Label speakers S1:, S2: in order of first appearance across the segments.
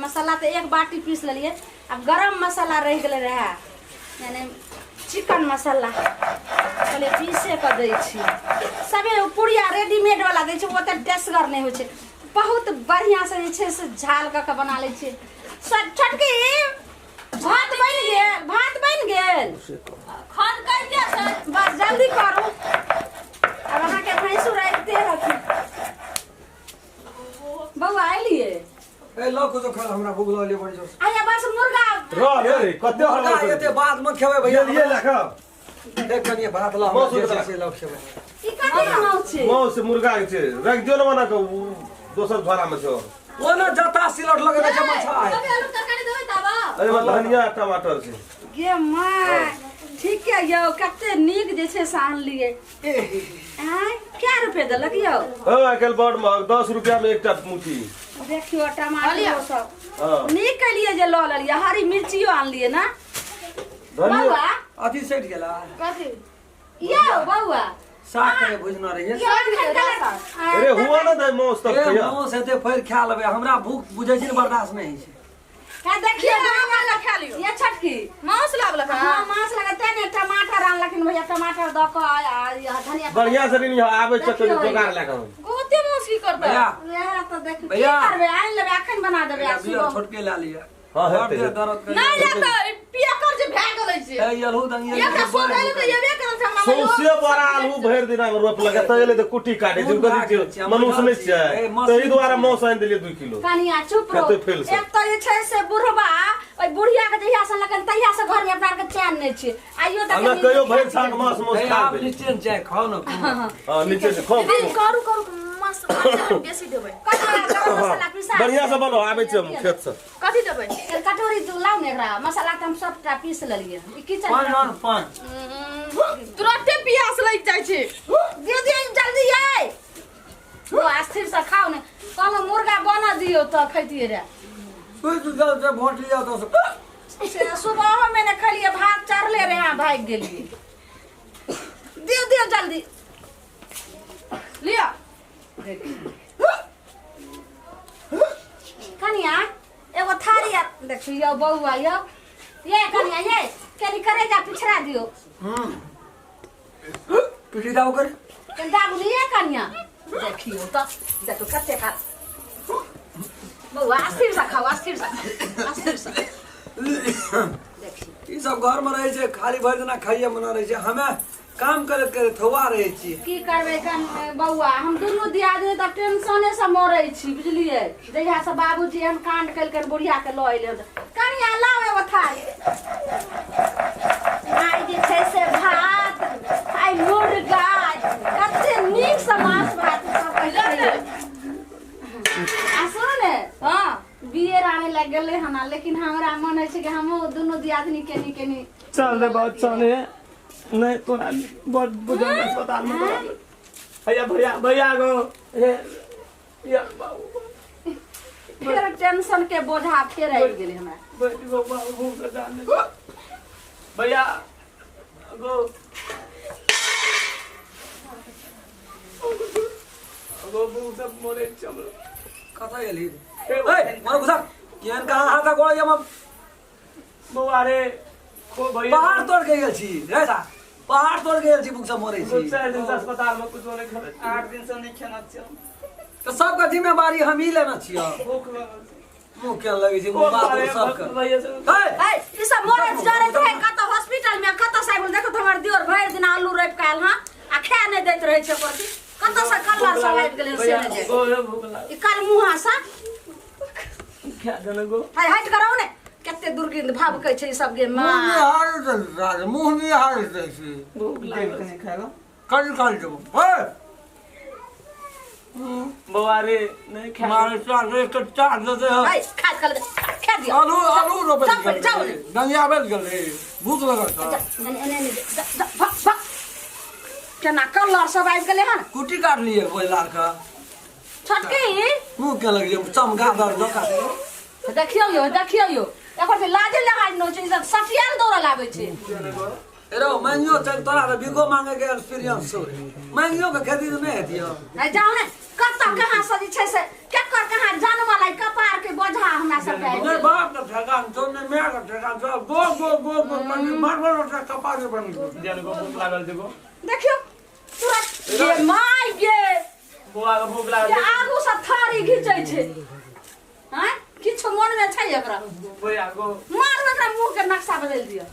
S1: मसाला तो एक बाटी पीस लिए। अब गरम मसाला रह गए रहे यानी चिकन मसाला पहले पीसे कर दै छी। सबे पुड़िया रेडीमेड वाला दै छै, ओते टेस्टगर नहीं होइ छै। बहुत बढ़िया से जे छै से झाल क बना ले छी। छोटकी भात बन गेल, भात बन गेल, खान कर दिया बस जल्दी करू। अब अहाँ के भैंसुर आइते रखी बउआ आइलिए
S2: ए लो को तो खा हमरा भूख लागले बड़ी जोर।
S1: आया बस मुर्गा
S3: रो रे कते
S2: मुर्गा एते बाद में खेबै भैया।
S3: ये लखा
S2: देख कनिए भात ला
S3: मौस
S2: से लो खेबै।
S1: ई कते माछ छै?
S3: मौस मुर्गा छै रख दियो न बना के दोसर झोरा में छै।
S2: वो ना जता सिलट लगे ना मछा है।
S1: कते आलू तरकारी देबै तबा?
S3: अरे मत धनिया टमाटर छै
S1: गे माय ठीक है यौ, कते नीक जे छै से आनलिए। हैं क्या रुपए देलक यौ?
S3: हां आकल बड़ महग 10 रुपया में एकटा मुठी।
S1: देखियो टमाटर सब हां नीक कलिए जे ल लेलिए। हरी मिर्चियो आनलिए ना बउआ?
S2: अथी सेट गेला
S1: कथि यौ बउआ?
S2: साग के भुजना रहिए।
S3: अरे हुआ ना दे मौस तक
S2: ए
S3: खैया
S2: मौस एते फेर खा लेबै, हमरा भूख बुझै छै बर्दाश्त नहीं छै।
S1: का देखिए वाला खा लियो ये छटकी मांस लागल। हां मांस लगते ने टमाटर आन, लेकिन भैया टमाटर द के धनिया
S3: बढ़िया से नहीं आवे चक्कर जोगार ला के
S1: गोते मांस की करबे यार। तो देख की करबे आन लेबे अखन बना देबे आ सुबह
S2: छोटके ला लिया।
S3: हां
S2: दर्द
S3: हेते
S2: दर्द कर
S1: नहीं लेता पिया कर जे भाग गेलै छै।
S2: ए यलहु दंगिया
S1: ये का सो गेलै त येबे करन हमरा
S3: सौसे बड़ा आलू भर दिन में रोप लगा तले तो कुटी काटे जिन कदी मनुष्य नहीं छै तही द्वारा मौस आन देलिए 2 किलो।
S1: कनिया चुप रहो। एक तो ये छै से बुढ़बा ओइ बुढ़िया के जहिया से लगन तहिया से घर में अपना के चैन नहीं छै। आइयो तक
S3: हमरा कहियो भर साग मांस मौस खा
S2: आप
S3: दे।
S2: नीचे जाए खाओ ना।
S3: हां नीचे से खाओ
S1: करू करू मांस बेसी देबै। कटोरी गरम मसाला पिसा
S3: बढ़िया से बनो आवे छै खेत से।
S1: कथि देबै? एक कटोरी तू लाउ ने एकरा मसाला त हम सबटा पीस लेलिए। ई किचन
S2: पाँच
S1: तुरंते पियास लग जाय छै। दियो दियो जल्दी आइ वो अस्थिर से खाओ ने। कहलो मुर्गा बना दियो त खैतिए रे।
S2: कोई तो जल से भोट लिया तो
S1: से सुबह में ने खलिए भात चढ़ले रे यहाँ भाग गेलिए। दियो दियो जल्दी लिया। कनिया एगो थारी देखियो बउआ यो ये कनिया ये कनी करेजा पिछड़ा दियो।
S2: पिटी दाव कर
S1: कन दाबू लिए कनिया देखियो तो देखो कते का बउआ अस्थिर से खाओ अस्थिर से देखियो।
S2: ई सब घर में रहे छै खाली भर दिना खाइए मना रहे छै। हमें काम करत करे थवा रहे छी।
S1: की करबे कन बउआ हम दुनू दियादनी त टेंशने से मरै छी बुझलिए। जहिया से बाबूजी हम कांड कल कर बुढ़िया के ल अइले कनिया लाओ एगो थारी। आई जे छै से भात आई मुर्गा कते नीक से मांस भात सब पहिले आ सुन हां बियर आने लग गेले हना, लेकिन हमरा मन है छै कि हम दुनू दियादनी केनी केनी
S4: चल रे बात चले नहीं तो बहुत बुजुर्ग अस्पताल में भैया भैया भैया गो ये
S1: फिर टेंशन के बोझा फेर आइ गेले हमरा।
S4: गो बाबू का जान भैया गो गो सब मोरे चल
S2: कथा गेली ए मन गुसा केन कहां हाथा गोळ यम
S4: बउआ रे को भैया
S2: पहाड़ तोड़ के गेल छी रे सा पहाड़ तोड़ के गेल छी बुक सब मरे छी।
S4: 4 दिन से अस्पताल में कुछ नहीं खाना 8 दिन से नहीं खाना
S2: तो सबका जिम्मेवारी हम ही लेना छियो।
S4: भूख लगल
S2: मुंह के लगे छी मुंह बात सबका
S4: भैया से
S2: ए
S1: ई सब मोरे जरे थे कत हॉस्पिटल में कत साइब देखो त हमर दियोर भर दिन आलू रोप काल हां आ खा नहीं दैत रहे छै परती कत से कल्ला सब आबि गेले से ने
S4: गो भूख लगल
S1: ई काल मुहा सा
S4: क्या जन गो
S1: हाय हट कराओ ने कते दुर्गंध भाव कहै छै ई सब गे मां
S2: मुंह में हाल से
S4: भूख लगल नहीं खाएगा
S2: कल जब ए
S4: बउआ रे नहीं खा
S2: मारे चार रे के चार दे
S1: हाय खा दियो
S2: आलू रोपे
S1: जाओ
S2: गंगा बेल गेल भूख लगल था
S1: केना कलर सब आबि गेले हन
S2: कुटी काट लिए कोई लार का
S1: छटकी
S2: मुंह के लगे चमका दर दका
S1: देखियो यो एकर से लाजे लगाइ न छै ई सब सटियाल दौड़ लाबै छै।
S2: एरो मांगियो चल तोरा तो बिगो मांगे के एक्सपीरियंस हो मांगियो के खेती तो नहीं हेतियो
S1: नहीं जाओ ने कत कहां से जे छै से केकर कहां जानवा लाई कपार के बोझा हमरा सब
S2: नहीं
S1: के
S2: बाप का ठगान तो ने मैं का ठगान सब गो मारबो का कपार बन
S4: जन को भूख लागल देखो
S1: देखियो तुरंत ये माय गे
S4: बुआ के भूख लागल
S1: ये आगू से थारी घिचै छै हैं किछ मन में छै एकरा
S4: भैया को
S1: मार एकरा मुंह के नक्शा बदल दियो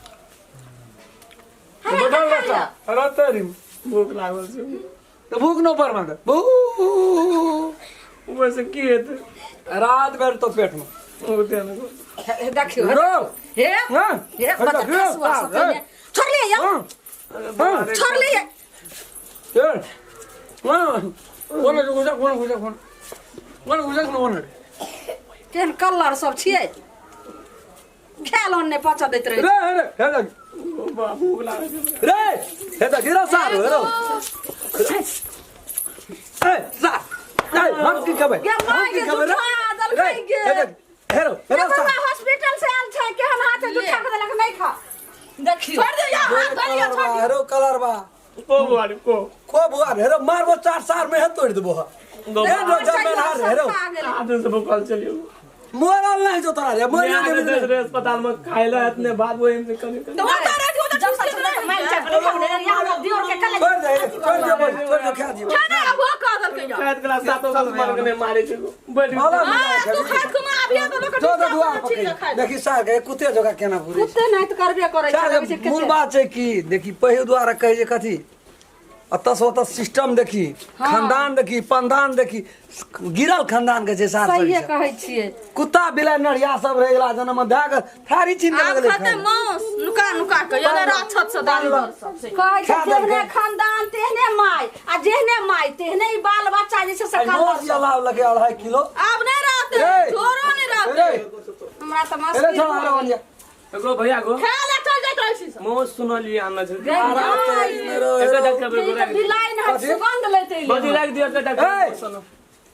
S2: बदल रहा अरे तेरी
S4: भूख लागल छै
S2: तो भूख न पर मांग बू
S4: वैसे की हेतै
S2: रात भर तो पेट में
S4: होते न को
S1: देखियो
S2: रो
S1: हे
S2: हां
S1: हे बदखसुआ सब छोड़ ले या छोड़ ले
S2: ये कोन कोन
S1: केहन कलर सब छियै खेल ने पचा दैत रहे
S2: रे
S4: भूख लागल छै
S2: रे हे त गिरा सारो हेरो ए सा ए हम की खबर
S1: ये माय के दुखा दल खाइ गे
S2: हेरो हेरो सा
S1: हॉस्पिटल से आल छै केहन हाथ दुखा के देलक नहीं खा देखियो छोड़ दे या गलिया छोड़ दे
S2: हेरो कलर बा
S4: को बुआ
S2: को बुआ हेरो मारबो 4 साल में तोड़ देबो ए रो जब हार हेरो
S4: आदमी से भूखल चलियो
S2: मोरल नहीं जो तोरा रे मोर नहीं
S4: दूसरे अस्पताल में खाइला इतने बाद वो इनसे कमी
S1: तो वो तारा जो तो जब सच मैं चल यहां दियोर के कल
S2: छोड़ दे खा दी
S1: खाना वो का दल के
S4: शायद क्लास 7 साल मर के मारे छै बैठ
S1: तू खात को मां अभी तो लोग
S2: जो दुआ पकड़ देखि सार के कुत्ते जगह केना पूरी
S1: कुत्ते नहीं तो करबे करे छै
S2: मूल बात छै कि देखि पहिल द्वारा कहे जे कथी अतः सिस्टम देखी खानदान देखी पंदान देखी गिरल खानदान के छै सार
S1: सही कहै छियै
S2: कुत्ता बिलाइ नरिया सब रह गेला जन्म धा के थारी चिन्ह लगले
S1: खते मांस नुका के येने राछत से दाल कहै छै जेहने खानदान तेहने माय आ जेहने माय तेहने ई बाल बच्चा जे छै से
S2: मोस जलाव लगे 2.5 किलो
S1: अब नहीं रहते थोरो नहीं रहते हमरा त मस्त
S2: अरे छोड़ रे बनिया
S4: एगो भैया को
S1: खाला चल जात रहै छी
S4: मो सुनलिए आना छै
S2: मेरो
S4: एक डॉक्टर पे
S1: बिलाइन है सुगंध लेते
S4: बदी लाग दियो के डॉक्टर सुनो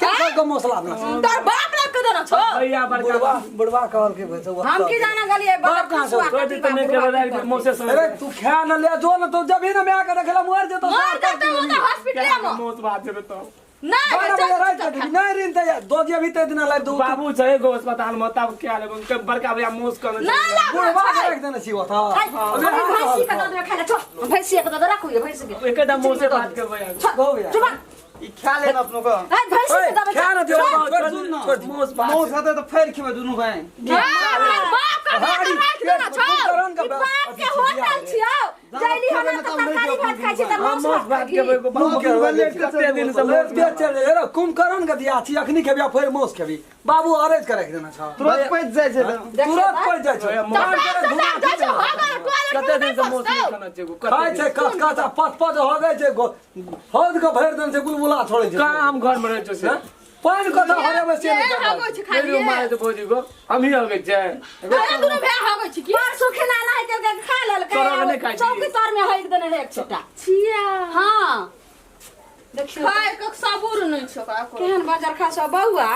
S2: क्या का मसला ना
S1: तोर बाप लग के देना छो
S4: भैया बड़का
S2: बुढ़वा कहल के भेजो
S1: हम की जाना गलिए बाप कहां से
S4: कोई तो नहीं के मो से
S2: अरे तू खा न ले जो न तो जब ही न मैं आके रखला मर जे तो
S1: मर जाते हो तो हॉस्पिटल में
S4: मौत बात है तो
S2: नहीं रिन त दो जे भी ते दिन ला दू
S4: बाबू छै एगो अस्पताल में तब क्या ले उनके बड़का भैया मोस कर
S2: बुढ़वा के रख देना छी था
S1: भैंसी का दूध खाना छो भैंसी का दूध रखो ये भैंसी के
S4: एकदम मोस से बात कर भैया
S2: हो गया
S1: चुप
S5: ई खा ले अपनो को
S1: ए भैंसी के दूध
S2: खा न दियो
S4: छोड़ मोस बात
S5: मोस खाते तो फेर खिबे दुनु भाई
S1: बाप का बेटा रख देना छो बाप के होटल छियो जैली हमरा तो तरकारी भात खाइ छी त
S4: मोस बात के बाबू के कते दिन से मोस
S2: चल रे कुंभकर्ण के दिया छी अखनी खेबिया फेर मोस खेबी बाबू अरेज के रख देना छ
S5: तुरंत पैस जाय छै
S2: तुरंत पड़ जाय छ मार के घुमा
S4: कते दिन से मोस नहीं खाना चाहिए
S2: खाय छै कस कस पच हो गए छै हद के भर दिन से गुलगुला छोड़े छै
S4: काम घर में रह छै
S2: पान कथा हरे में से
S1: हो छै खाली
S4: मेरे मारे तो भौजी को हम ही हो गए छै
S1: अरे दुनु भे हो छै की पर सुखे ना नहीं के खा लेल के चौकी तर में हइक देने एक छटा छिया हां देखियो खाय के सबूर नहीं छ का केहन बाजार खा सब बउआ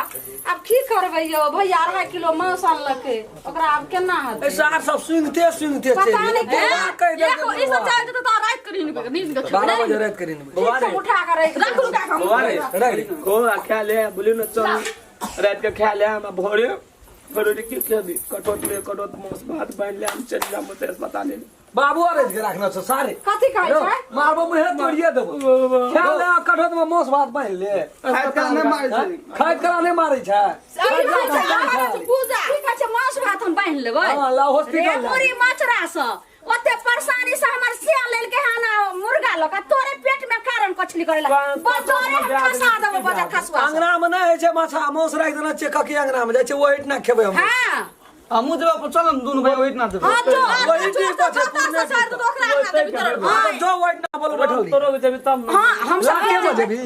S1: अब की करबै यो भैया 2.5 किलो मांस आनलके ओकरा अब केना हत
S2: सार सब सुनते सुनते
S1: पता नहीं
S2: कह दे
S1: ई सब चाहे तो रात करी नहीं नींद के
S2: 12 बजे रात करी नहीं
S1: उठा कर रख उठा
S4: अरे को खा ले बोलियो न चल रात के खा ले हम भोरे भोरे की खेबी कटोत मोस भात बांध ले हम चल जा मत अस्पताल ले
S2: बाबू अरेज के रखना छ सारे
S1: कथि खाइ छै
S2: मारबो मुहे तोड़िए देबो खा ले कठोत में मोस भात बांध ले
S5: खाइत करा नहीं मारै छै
S2: खाइत करा नहीं मारै छै
S1: पूजा ठीक छै मांस भात हम बांध लेबै
S2: हां ला हॉस्पिटल
S1: पूरी मचरा से ओते परेशानी से हमर से लेल के हाना मुर्गा लका तोरे पेट में कारण कछली करेला बजोरे खसा देबो बजा खसवा
S2: अंगना में नहीं है छै माछा मोस राख देना छै ककी अंगना में जाय छै ओहिट ना खेबै हम
S1: हां
S5: हमु जब पर चलम दुनु भाई ओहिट ना देबे
S1: हां जो
S2: वही ठीक छै
S1: पुण्य सर तो ओकरा अंगना देबी तोर
S2: हां जो ओहिट ना बोल बैठल
S4: तोरो के जब तब
S1: हां हम सब
S2: लाके बजे भी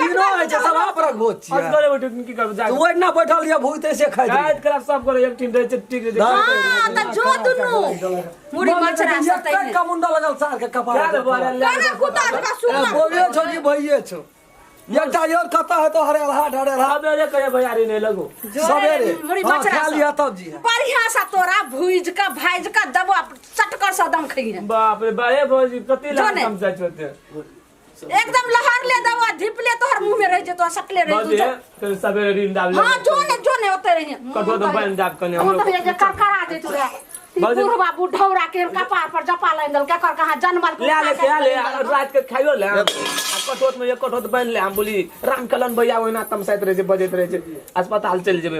S2: दिनो है छै सब आप रख भोज
S4: आज
S2: छियै
S4: करे बैठ की कर जा
S2: तू ओहिट ना बैठल या भूते से खाइ
S4: काट कर सब करे एक टीम दे ठीक दे
S1: हां त जो दुनु मुड़ी मचरा से तै
S2: का मुंडा लगल सार के कपार
S4: क्या बोले
S1: करे कुत्ता का सुन
S2: बोलिए छो कि भइए छो एकटा योर कता है तो हरे हाथ
S4: सबेरे करे भैयारी नहीं लगो
S2: सवेरे
S1: मुड़ी
S2: हां
S1: मचरा
S2: खा लिया तब जी
S1: बढ़िया सा तोरा भूज का भाज का दबा चटकर सा दम खइए
S4: बाप रे बड़े भौजी कति लाग हम जाय छते
S1: एकदम लहर ले दवा धिप ले तोहर मुंह में रह जे तो सकले रह
S4: भौजी फिर सबेरे रीन डाल ले
S1: हां जो ने ओते रही
S4: कठोर तो बन जाब कने
S1: हम तो ये करा दे तू रे बुढ़वा बुढ़ौरा के कपार पर जपा लेंदल के कर कहां जन्मल
S4: ले रात के खाइयो ले कठोर में एक कठोर बन ले हम बोली राम कलन भैया ओना तमसाइत रहे छै बजैत रहे छै अस्पताल चल जेबे